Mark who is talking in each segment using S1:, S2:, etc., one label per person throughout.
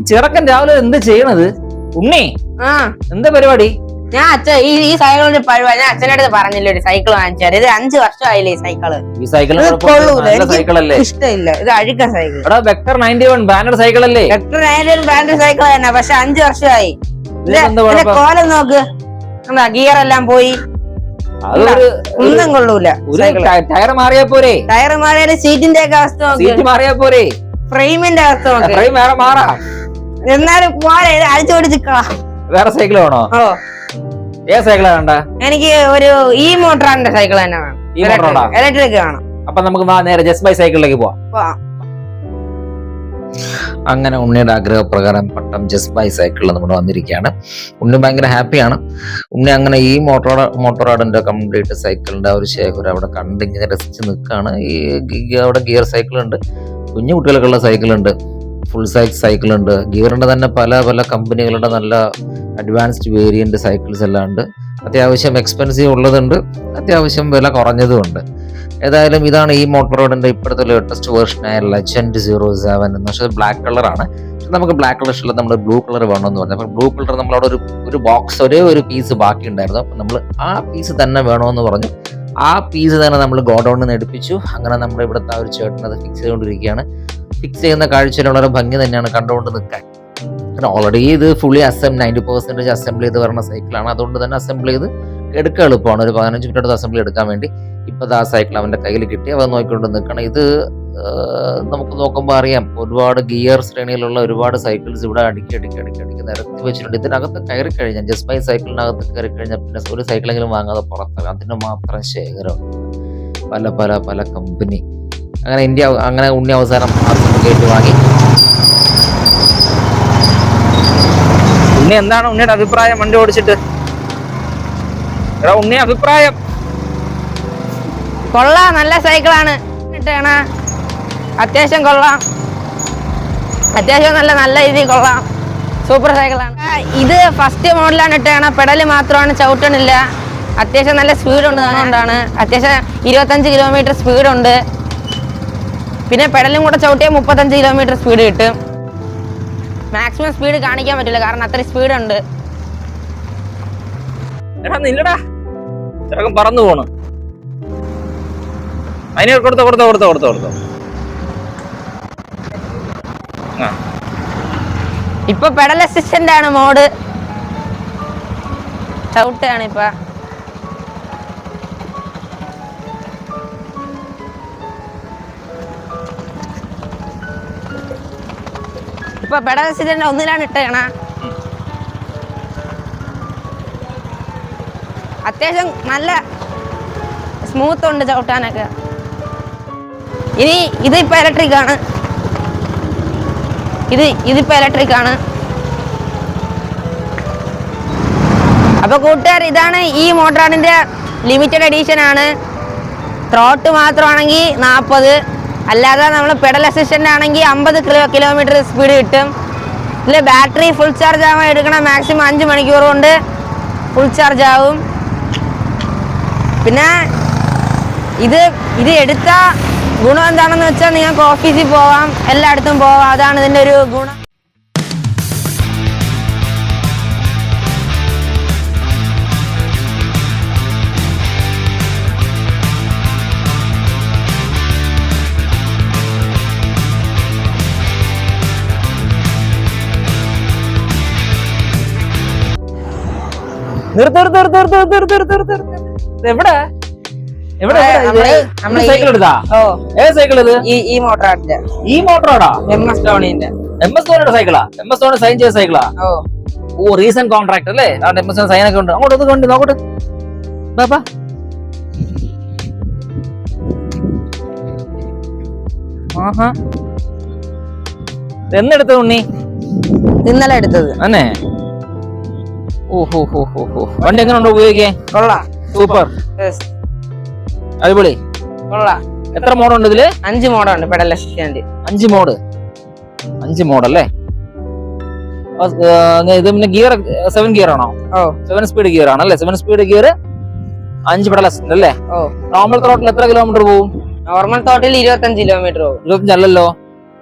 S1: ചെറുക്കൻ രാവിലെ എന്ത് ചെയ്യണത്? ഉണ്ണി എന്താ പരിപാടി?
S2: ഞാൻ അച്ഛൻ ഈ സൈക്കിളിന്റെ പരിപാടി ഞാൻ അച്ഛൻ്റെ അടുത്ത് പറഞ്ഞില്ലേ, ഒരു സൈക്കിൾ വാങ്ങിച്ചാൽ. ഇത് 5 വർഷമായില്ലേ ഈ സൈക്കിള്.
S1: ഈ സൈക്കിൾ സൈക്കിളല്ലേ?
S2: ഇഷ്ടമില്ല, ഇത് അഴുക്ക സൈക്കിൾ.
S1: വെക്ടർ 91 ബാൻഡഡ് സൈക്കിൾ അല്ലേ?
S2: വെക്ടർ 91 ബാൻഡഡ് സൈക്കിൾ തന്നെ, പക്ഷെ 5 വർഷമായി. കോലം നോക്ക്, ഗിയർ എല്ലാം പോയി, ഒന്നും കൊള്ളൂല.
S1: ടയർ മാറിയാ പോരെ?
S2: ടയർ മാറിയാലും സീറ്റിന്റെ ഒക്കെ അവസ്ഥ നോക്ക്,
S1: മാറിയാ പോരെ?
S2: ഫ്രെയിമിന്റെ അവസ്ഥ നോക്ക്.
S1: വേറെ മാറാം,
S2: എന്നാലും പോരെ, ഇത് അടിച്ചോടിച്ചിക്കളാ.
S1: വേറെ സൈക്കിൾ വേണോ? ഏ സൈക്കിളാ വേണ്ട? എനിക്ക്
S2: ഒരു ഈ മോട്ടറിന്റെ സൈക്കിൾ തന്നെ വേണം, ഇലക്ട്രിക് വേണം.
S1: അപ്പൊ നമുക്ക് നേരെ ജസ്റ്റ് ബൈ സൈക്കിളിലേക്ക് പോവാം. അങ്ങനെ ഉണ്ണിയുടെ ആഗ്രഹപ്രകാരം പട്ടം ജസ്റ്റ് ബൈ സൈക്കിളിൽ നമ്മൾ വന്നിരിക്കുകയാണ്. ഉണ്ണി ഭയങ്കര ഹാപ്പിയാണ്. ഉണ്ണി അങ്ങനെ ഈ മോട്ടോറാഡിന്റെ കംപ്ലീറ്റ് സൈക്കിളിന്റെ ഒരു ശേഖരം അവിടെ കണ്ടിങ്ങനെ രസിച്ച് നിൽക്കുകയാണ്. അവിടെ ഗിയർ സൈക്കിളുണ്ട്, കുഞ്ഞു കുട്ടികൾക്കുള്ള സൈക്കിളുണ്ട്, ഫുൾ സൈസ് സൈക്കിളുണ്ട്, ഗിയറിന്റെ തന്നെ പല പല കമ്പനികളുടെ നല്ല അഡ്വാൻസ്ഡ് വേരിയന്റ് സൈക്കിൾസ് എല്ലാം ഉണ്ട്. അത്യാവശ്യം എക്സ്പെൻസീവ് ഉള്ളതുണ്ട്, അത്യാവശ്യം വില കുറഞ്ഞതും ഉണ്ട്. ഏതായാലും ഇതാണ് ഈ മോട്ടോറോഡിന്റെ ഇപ്പോഴത്തെ ലേറ്റസ്റ്റ് വേർഷനായ ലെജൻഡ് 07 എന്ന്. പക്ഷേ ബ്ലാക്ക് കളറാണ്. പക്ഷെ നമുക്ക് ബ്ലാക്ക് കളർ ഇഷ്ടമല്ല, നമ്മൾ ബ്ലൂ കളർ വേണമെന്ന് പറഞ്ഞു. അപ്പോൾ ബ്ലൂ കളർ നമ്മളവിടെ ഒരു ബോക്സ്, ഒരേ ഒരു പീസ് ബാക്കി ഉണ്ടായിരുന്നു. അപ്പം നമ്മൾ ആ പീസ് തന്നെ വേണമെന്ന് പറഞ്ഞു. ആ പീസ് തന്നെ നമ്മൾ ഗോഡൌണിൽ നിന്ന് എടുപ്പിച്ചു. അങ്ങനെ നമ്മുടെ ഇവിടുത്തെ ആ ഒരു ചേട്ടൻ അത് ഫിക്സ് ചെയ്തുകൊണ്ടിരിക്കുകയാണ്. ഫിക്സ് ചെയ്യുന്ന കാഴ്ചയിൽ വളരെ ഭംഗി തന്നെയാണ് കണ്ടുകൊണ്ട് നിൽക്കാൻ. ഓൾറെഡി ഇത് ഫുള്ളി 90% അസംബിൾ ചെയ്ത് വരുന്ന സൈക്കിളാണ്. അതുകൊണ്ട് തന്നെ അസംബിൾ ചെയ്ത് എടുക്കാൻ എളുപ്പമാണ്. ഒരു 15 മിനിറ്റ് അടുത്ത് അസംബിൾ എടുക്കാൻ വേണ്ടി ഇപ്പം ആ സൈക്കിൾ അവൻ്റെ കയ്യിൽ കിട്ടി. അവൻ നോക്കിക്കൊണ്ട് നിൽക്കണം. ഇത് നമുക്ക് നോക്കുമ്പോൾ അറിയാം, ഒരുപാട് ഗിയർ ശ്രേണിയിലുള്ള ഒരുപാട് സൈക്കിൾസ് ഇവിടെ അടുക്കി നിരത്തി വെച്ചിട്ടുണ്ട്. ഇതിനകത്ത് കയറി കഴിഞ്ഞാൽ, ജസ്റ്റ് ബൈ സൈക്കിളിനകത്ത് കയറി കഴിഞ്ഞാൽ പിന്നെ ഒരു സൈക്കിളെങ്കിലും വാങ്ങാതെ പുറത്തിറങ്ങാം. അതിന് മാത്രം ശേഖരം, പല പല പല കമ്പനി. അങ്ങനെ ഉണ്ണി അവസാനം കയറ്റി വാങ്ങി. ഉണ്ണി എന്താണ് ഉണ്ണിയുടെ അഭിപ്രായം വണ്ടി ഓടിച്ചിട്ട്? ഉണ്ണി അഭിപ്രായം?
S2: കൊള്ളാം, നല്ല സൈക്കിളാണ്. അത്യാവശ്യം കൊള്ളാം, അത്യാവശ്യം നല്ല രീതിയിൽ കൊള്ളാം. സൂപ്പർ സൈക്കിളാണ്. ഇത് ഫസ്റ്റ് മോഡലാണ് ഇട്ടാണ്. പെഡല് മാത്രമാണ്, ചവിട്ടണില്ല. അത്യാവശ്യം നല്ല സ്പീഡുണ്ട്, അതുകൊണ്ടാണ്. അത്യാവശ്യം 25 കിലോമീറ്റർ സ്പീഡുണ്ട്. പിന്നെ പെഡലും കൂടെ ചവിട്ടിയാൽ 35 കിലോമീറ്റർ സ്പീഡ് കിട്ടും. മാക്സിമം സ്പീഡ് കാണിക്കാൻ പറ്റില്ല, കാരണം അത്ര സ്പീഡുണ്ട്.
S1: പറന്നു പോണ്. അതിനെ കൊടുത്തോ.
S2: ഇപ്പൊ പെഡൽ അസിസ്റ്റന്റ് ആണ് മോഡ്, ചവിട്ടാണ് ഇപ്പൊ. ഇപ്പൊ പെഡൽ അസിസ്റ്റന്റ് 1-ലാണ് ഇട്ടേണ. അത്യാവശ്യം നല്ല സ്മൂത്ത് ഉണ്ട് ചവിട്ടാനൊക്കെ. ഇനി ഇതിപ്പോ ഇലക്ട്രിക് ആണ്. ഇതിപ്പോ ഇലക്ട്രിക് ആണ്. അപ്പൊ കൂട്ടുകാർ, ഇതാണ് ഈ മോട്ടോറാഡിന്റെ ലിമിറ്റഡ് എഡീഷൻ ആണ്. ത്രോട്ട് മാത്രമാണെങ്കിൽ 40, അല്ലാതെ നമ്മൾ പെഡൽ അസിസ്റ്റന്റ് ആണെങ്കിൽ 50 കിലോമീറ്റർ സ്പീഡ് കിട്ടും. ഇതിൽ ബാറ്ററി ഫുൾ ചാർജ് ആവാൻ എടുക്കണം. മാക്സിമം 5 മണിക്കൂർ കൊണ്ട് ഫുൾ ചാർജ് ആവും. പിന്നെ ഇത് എടുത്ത ഗുണം എന്താണെന്ന് വെച്ചാൽ, നിങ്ങൾക്ക് ഓഫീസിൽ പോവാം, എല്ലായിടത്തും പോവാം. അതാണ് ഇതിൻ്റെ ഒരു ഗുണം.
S1: സൈക്കിൾ എടുത്താ? ഏത് സൈക്കിൾ ഇത്?
S2: ഈ മോട്ടോറാഡിന്റെ.
S1: ഈ മോട്ടോറാടാ?
S2: MS ധോണിന്റെ
S1: സൈക്കിളാ? MS ധോണി സൈൻ ചെയ്ത സൈക്കിളാ? ഓ, റീസെന്റ് കോൺട്രാക്ട് അല്ലേ? അവിടെ MS ധോണി സൈൻ ഒക്കെ ഉണ്ട്. അങ്ങോട്ട് കൊണ്ട് നോക്കട്ടെ ബാബാ. ആഹാ, എന്നെടുത്തത് ഉണ്ണി?
S2: ഇന്നലെ എടുത്തത്
S1: അന്നെ. ഓഹോ, വണ്ടി എങ്ങനെ ഉണ്ടോ ഉപയോഗിക്കാൻ?
S2: കൊള്ളാം,
S1: സൂപ്പർ, അടിപൊളി,
S2: കൊള്ളാം.
S1: എത്ര മോഡുണ്ട് ഇതില്?
S2: 5 മോഡുണ്ട് പെഡൽ അസിസ്റ്റന്റ്.
S1: 5 മോഡല്ലേ? ഇത് പിന്നെ ഗിയർ 7 ഗിയർ ആണോ? 7 സ്പീഡ് ഗിയർ ആണല്ലേ? 7 സ്പീഡ് ഗിയർ, 5 പെഡൽ അസിസ്റ്റന്റ് അല്ലേ? നോർമൽ ത്രോട്ടിൽ എത്ര കിലോമീറ്റർ പോകും?
S2: നോർമൽ ത്രോട്ടിൽ 25 കിലോമീറ്റർ പോകും.
S1: 25 അല്ലല്ലോ,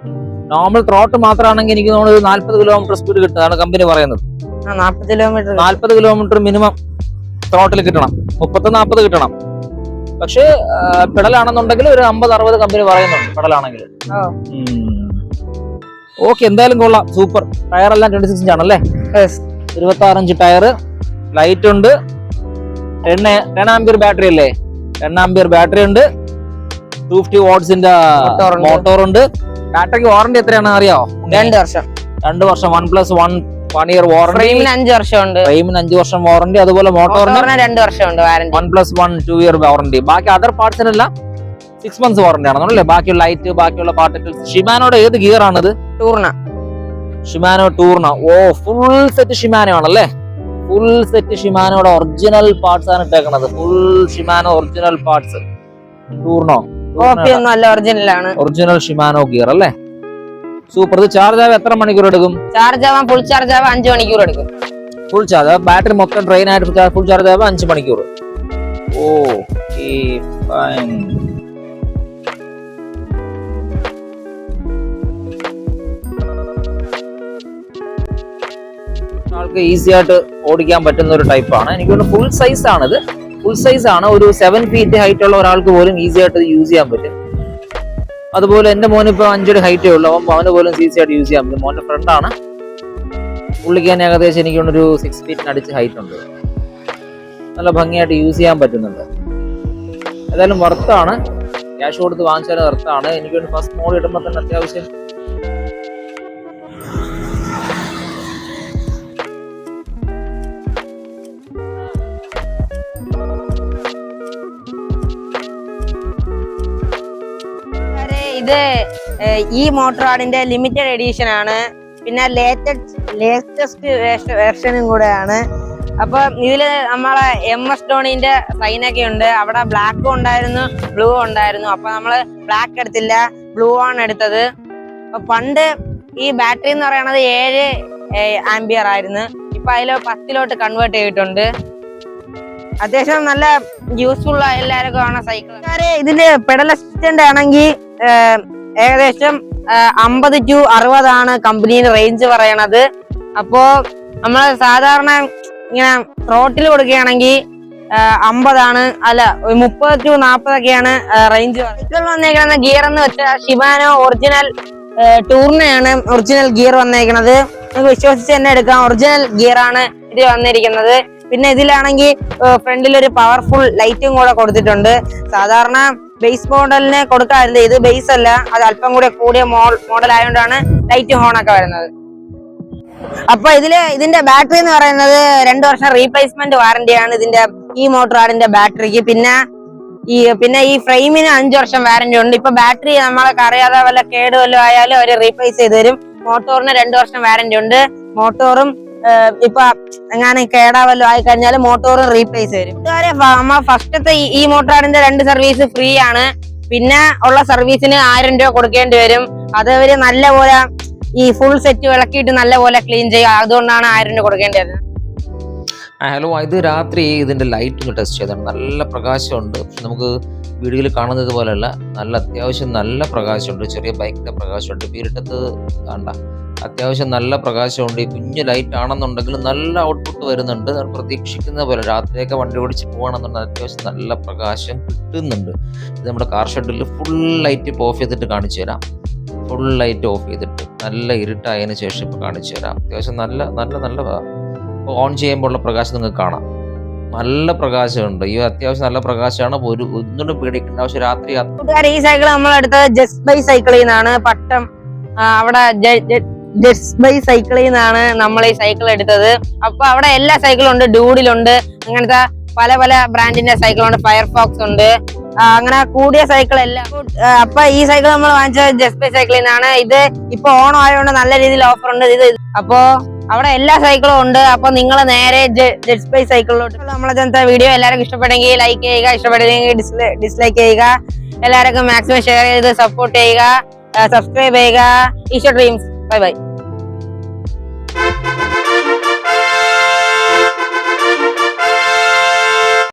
S1: നോർമൽ ത്രോട്ട് മാത്രമാണെങ്കിൽ എനിക്ക് തോന്നുന്നത് 40 കിലോമീറ്റർ സ്പീഡ് കിട്ടുന്നതാണ് കമ്പനി പറയുന്നത്.
S2: 40 കിലോമീറ്റർ
S1: 40 കിലോമീറ്റർ മിനിമം ത്രോട്ടിൽ കിട്ടണം, 30-40 കിട്ടണം. പക്ഷെ പെടലാണെന്നുണ്ടെങ്കിൽ ഒരു 50-60 കമ്പനി പറയുന്നുണ്ട് പെടലാണെങ്കിൽ. ഓക്കെ, എന്തായാലും കൊള്ളാം, സൂപ്പർ. ടയറെല്ലാം 26 ഇഞ്ച് ആണല്ലേ? 26 ഇഞ്ച് ടയർ, ലൈറ്റ് ഉണ്ട്, 10 ആംപിയർ ബാറ്ററി അല്ലേ? 10 ആംപിയർ ബാറ്ററി ഉണ്ട്, 250 വാട്ട്സിന്റെ മോട്ടോർ ഉണ്ട്. ബാറ്ററിക്ക് വാറന്റി എത്രയാണ് അറിയാവോ?
S2: 2 വർഷം.
S1: 2 വർഷം 1+1 ഇയർ വാറന്റി.
S2: ഫ്രെയിമിന് 5 വർഷം ഉണ്ട്.
S1: ഫ്രെയിമിന് 5 വർഷം വാറന്റി. അതുപോലെ മോട്ടോറിന് 2
S2: വർഷം ഉണ്ട് വാറന്റി.
S1: 1+1 2 year warranty. ബാക്കി അതർ പാർട്സിനെല്ലാം 6 months വാറന്റി ആണെന്നല്ലേ? ബാക്കിയുള്ള ലൈറ്റ്, ബാക്കിയുള്ള പാർട്ടിക്കിൾസ്. ഷിമാനോയുടെ ഏത് ഗിയർ ആണിത്?
S2: ടൂർണ.
S1: Shimano Tourney. ഓ, ഫുൾ സെറ്റ് ഷിമാനോ ആണല്ലേ? ഫുൾ സെറ്റ് ഷിമാനോയുടെ ഒറിജിനൽ പാർട്സ് ആണ് ഇട്ടേക്കുന്നത്. Full Shimano original parts. Tourney
S2: copy ഒന്നും അല്ല, ഒറിജിനൽ ആണ്.
S1: ഒറിജിനൽ ഷിമാനോ ഗിയർ അല്ലേ? സൂപ്പർ. ഇത് ചാർജ് ആവാൻ എത്ര മണിക്കൂർ എടുക്കും?
S2: ചാർജ് ആവാൻ ഫുൾ ചാർജ് ആവാൻ 5 മണിക്കൂർ എടുക്കും.
S1: ഫുൾ ചാർജ് ബാറ്ററി മൊത്തം ഡ്രെയിൻ ആയിട്ട് ഫുൾ ചാർജ് ആവാൻ 5 മണിക്കൂർ. ഓ, ഫൈൻ. ആൾക്ക് ഈസി ആയിട്ട് ഓടിക്കാൻ പറ്റുന്ന ഒരു ടൈപ്പാണ്. എനിക്ക് തോന്നുന്നു ഫുൾ സൈസ് ആണിത്. ഫുൾ സൈസ് ആണ്. ഒരു 7 feet ഹൈറ്റ് ഉള്ള ഒരാൾക്ക് പോലും ഈസി ആയിട്ട് യൂസ് ചെയ്യാൻ പറ്റും. അതുപോലെ എന്റെ മോന് ഇപ്പൊ 5 അടി ഹൈറ്റേ ഉള്ളൂ. അവന് പോലും ഈസി ആയിട്ട് യൂസ് ചെയ്യാൻ പറ്റും. മോന്റെ ഫ്രണ്ടാണ്. പുള്ളിക്കാൻ ഏകദേശം എനിക്ക് ഒരു 6 feet അടിച്ച് ഹൈറ്റ് ഉണ്ട്. നല്ല ഭംഗിയായിട്ട് യൂസ് ചെയ്യാൻ പറ്റുന്നുണ്ട്. ഏതായാലും വർത്താണ്. ക്യാഷ് കൊടുത്ത് വാങ്ങിച്ചാലും വർത്താണ്. എനിക്ക് ഫസ്റ്റ് മോഡ് ഇടുമ്പോൾ തന്നെ അത്യാവശ്യം
S2: ഇത് ഈ മോട്ടോറാഡിന്റെ ലിമിറ്റഡ് എഡിഷൻ ആണ്. പിന്നെ ലേറ്റസ്റ്റ് വേർഷനും കൂടെയാണ്. അപ്പൊ ഇതില് നമ്മളെ MS ധോണിന്റെ സൈനൊക്കെ ഉണ്ട്. അവിടെ ബ്ലാക്കും ഉണ്ടായിരുന്നു, ബ്ലൂ ഉണ്ടായിരുന്നു. അപ്പൊ നമ്മള് ബ്ലാക്ക് എടുത്തില്ല, ബ്ലൂ ആണ് എടുത്തത്. പണ്ട് ഈ ബാറ്ററി എന്ന് പറയുന്നത് 7 ആംപിയർ ആയിരുന്നു. ഇപ്പൊ അതില് 10 കൺവേർട്ട് ചെയ്തിട്ടുണ്ട്. അത്യാവശ്യം നല്ല യൂസ്ഫുൾ ആയ എല്ലാവർക്കും ആണ് സൈക്കിൾ. ഇതിന്റെ പെഡൽ അസിസ്റ്റന്റ് ആണെങ്കിൽ ഏകദേശം 50 to 60 ആണ് കമ്പനിയുടെ റേഞ്ച് പറയണത്. അപ്പോ നമ്മള് സാധാരണ ഇങ്ങനെ ത്രോട്ടിൽ കൊടുക്കുകയാണെങ്കിൽ 50 ആണ്, അല്ല 30 to 40 ഒക്കെയാണ് റേഞ്ച്. സൈക്കിളിൽ വന്നേക്കുന്ന ഗിയർ എന്ന് വെച്ചാൽ ഷിമാനോ ഒറിജിനൽ ടൂർണയാണ് ഒറിജിനൽ ഗിയർ വന്നേക്കുന്നത്. നമുക്ക് വിശ്വസിച്ച് തന്നെ എടുക്കാം. ഒറിജിനൽ ഗിയർ ആണ് ഇത് വന്നിരിക്കുന്നത്. പിന്നെ ഇതിലാണെങ്കിൽ ഫ്രണ്ടിൽ ഒരു പവർഫുൾ ലൈറ്റും കൂടെ കൊടുത്തിട്ടുണ്ട്. സാധാരണ ബേസ് മോഡലിന് കൊടുക്കാറില്ല, ഇത് ബേസ് അല്ല, അത് അല്പം കൂടെ കൂടിയ മോഡൽ ആയതുകൊണ്ടാണ് ലൈറ്റ് ഹോൺ ഒക്കെ വരുന്നത്. അപ്പൊ ഇതിന്റെ ബാറ്ററി എന്ന് പറയുന്നത് 2 വർഷം റീപ്ലേസ്മെന്റ് വാറന്റിയാണ് ഇതിന്റെ ഈ മോട്ടോറാഡിന്റെ ബാറ്ററിക്ക്. പിന്നെ ഈ ഫ്രെയിമിന് 5 വർഷം വാറന്റി ഉണ്ട്. ഇപ്പൊ ബാറ്ററി നമ്മളൊക്കെ അറിയാതെ വല്ല കേട് വല്ലതും ആയാലും അവര് റീപ്ലേസ് ചെയ്ത് തരും. മോട്ടോറിന് 2 വർഷം വാറന്റി ഉണ്ട്. മോട്ടോറും ഇപ്പൊ എങ്ങനെ കേടാവല്ലോ ആയി കഴിഞ്ഞാൽ മോട്ടോറും റീപ്ലേസ് ചെയ്യും. നമ്മ ഫസ്റ്റത്തെ ഈ മോട്ടോറാഡിന്റെ 2 സർവീസ് ഫ്രീ ആണ്. പിന്നെ ഉള്ള സർവീസിന് 1000 രൂപ കൊടുക്കേണ്ടി വരും. അത് അവര് നല്ലപോലെ ഈ ഫുൾ സെറ്റ് വിളക്കിയിട്ട് നല്ലപോലെ ക്ലീൻ ചെയ്യും. അതുകൊണ്ടാണ് 1000 രൂപ കൊടുക്കേണ്ടി വരുന്നത്.
S1: ഹലോ, ഇത് രാത്രി ഇതിന്റെ ലൈറ്റ് ടെസ്റ്റ് ചെയ്താണ്. നല്ല പ്രകാശമുണ്ട്. പക്ഷെ നമുക്ക് വീഡിയോയിൽ കാണുന്നത് പോലെയല്ല, നല്ല അത്യാവശ്യം നല്ല പ്രകാശമുണ്ട്. ചെറിയ ബൈക്കിന്റെ പ്രകാശമുണ്ട്. ഇരുട്ടത്ത് വേണ്ട, അത്യാവശ്യം നല്ല പ്രകാശമുണ്ട്. ഈ കുഞ്ഞു ലൈറ്റ് ആണെന്നുണ്ടെങ്കിൽ നല്ല ഔട്ട്പുട്ട് വരുന്നുണ്ട്. പ്രതീക്ഷിക്കുന്ന പോലെ രാത്രിയൊക്കെ വണ്ടി ഓടിച്ച് പോകണമെന്നുണ്ടെങ്കിൽ അത്യാവശ്യം നല്ല പ്രകാശം കിട്ടുന്നുണ്ട്. ഇത് നമ്മുടെ കാർ ഷെഡിൽ ഫുൾ ലൈറ്റ് ഇപ്പോൾ ഓഫ് ചെയ്തിട്ട് കാണിച്ചു തരാം. ഫുൾ ലൈറ്റ് ഓഫ് ചെയ്തിട്ട് നല്ല ഇരുട്ടായതിനു ശേഷം ഇപ്പോൾ കാണിച്ചു തരാം. അത്യാവശ്യം നല്ല ഓൺ ചെയ്യുമ്പോൾ ഉള്ള പ്രകാശം നിങ്ങൾക്ക് കാണാം. നല്ല പ്രകാശമുണ്ട്. ഈ അത്യാവശ്യം നല്ല പ്രകാശമാണ്. ഒന്നും പേടിക്കേണ്ട ആവശ്യം രാത്രി.
S2: ഈ സൈക്കിൾ നമ്മളെടുത്തത് ജസ്റ്റ് ബൈ സൈക്കിളിൽ നിന്നാണ്. പട്ടം അവിടെ ജസ്റ്റ് ബൈ സൈക്കിളിൽ നിന്നാണ് നമ്മൾ ഈ സൈക്കിൾ എടുത്തത്. അപ്പൊ അവിടെ എല്ലാ സൈക്കിളും ഉണ്ട്. ഡൂഡിലുണ്ട്, അങ്ങനത്തെ പല ബ്രാൻഡിന്റെ സൈക്കിളുണ്ട്. ഫയർഫോക്സ് ഉണ്ട്, അങ്ങനെ കൂടിയ സൈക്കിൾ എല്ലാം. അപ്പൊ ഈ സൈക്കിൾ നമ്മൾ വാങ്ങിച്ചത് ജസ്റ്റ് ബൈ സൈക്കിളിൽ നിന്നാണ്. ഇത് ഇപ്പൊ ഓണം ആയതുകൊണ്ട് നല്ല രീതിയിൽ ഓഫർ ഉണ്ട്. അപ്പോ അവിടെ എല്ലാ സൈക്കിളും ഉണ്ട്. അപ്പൊ നിങ്ങൾ നേരെ ജസ്റ്റ് ബൈ സൈക്കിളിലോട്ട്. നമ്മളെ വീഡിയോ എല്ലാവർക്കും ഇഷ്ടപ്പെട്ടെങ്കിൽ ലൈക്ക് ചെയ്യുക, ഇഷ്ടപ്പെട്ടില്ലെങ്കിൽ ഡിസ്ലൈക്ക് ചെയ്യുക. എല്ലാവർക്കും മാക്സിമം ഷെയർ ചെയ്ത് സപ്പോർട്ട് ചെയ്യുക, സബ്സ്ക്രൈബ് ചെയ്യുക. ഈശോ ഡ്രീംസ്. Bye bye.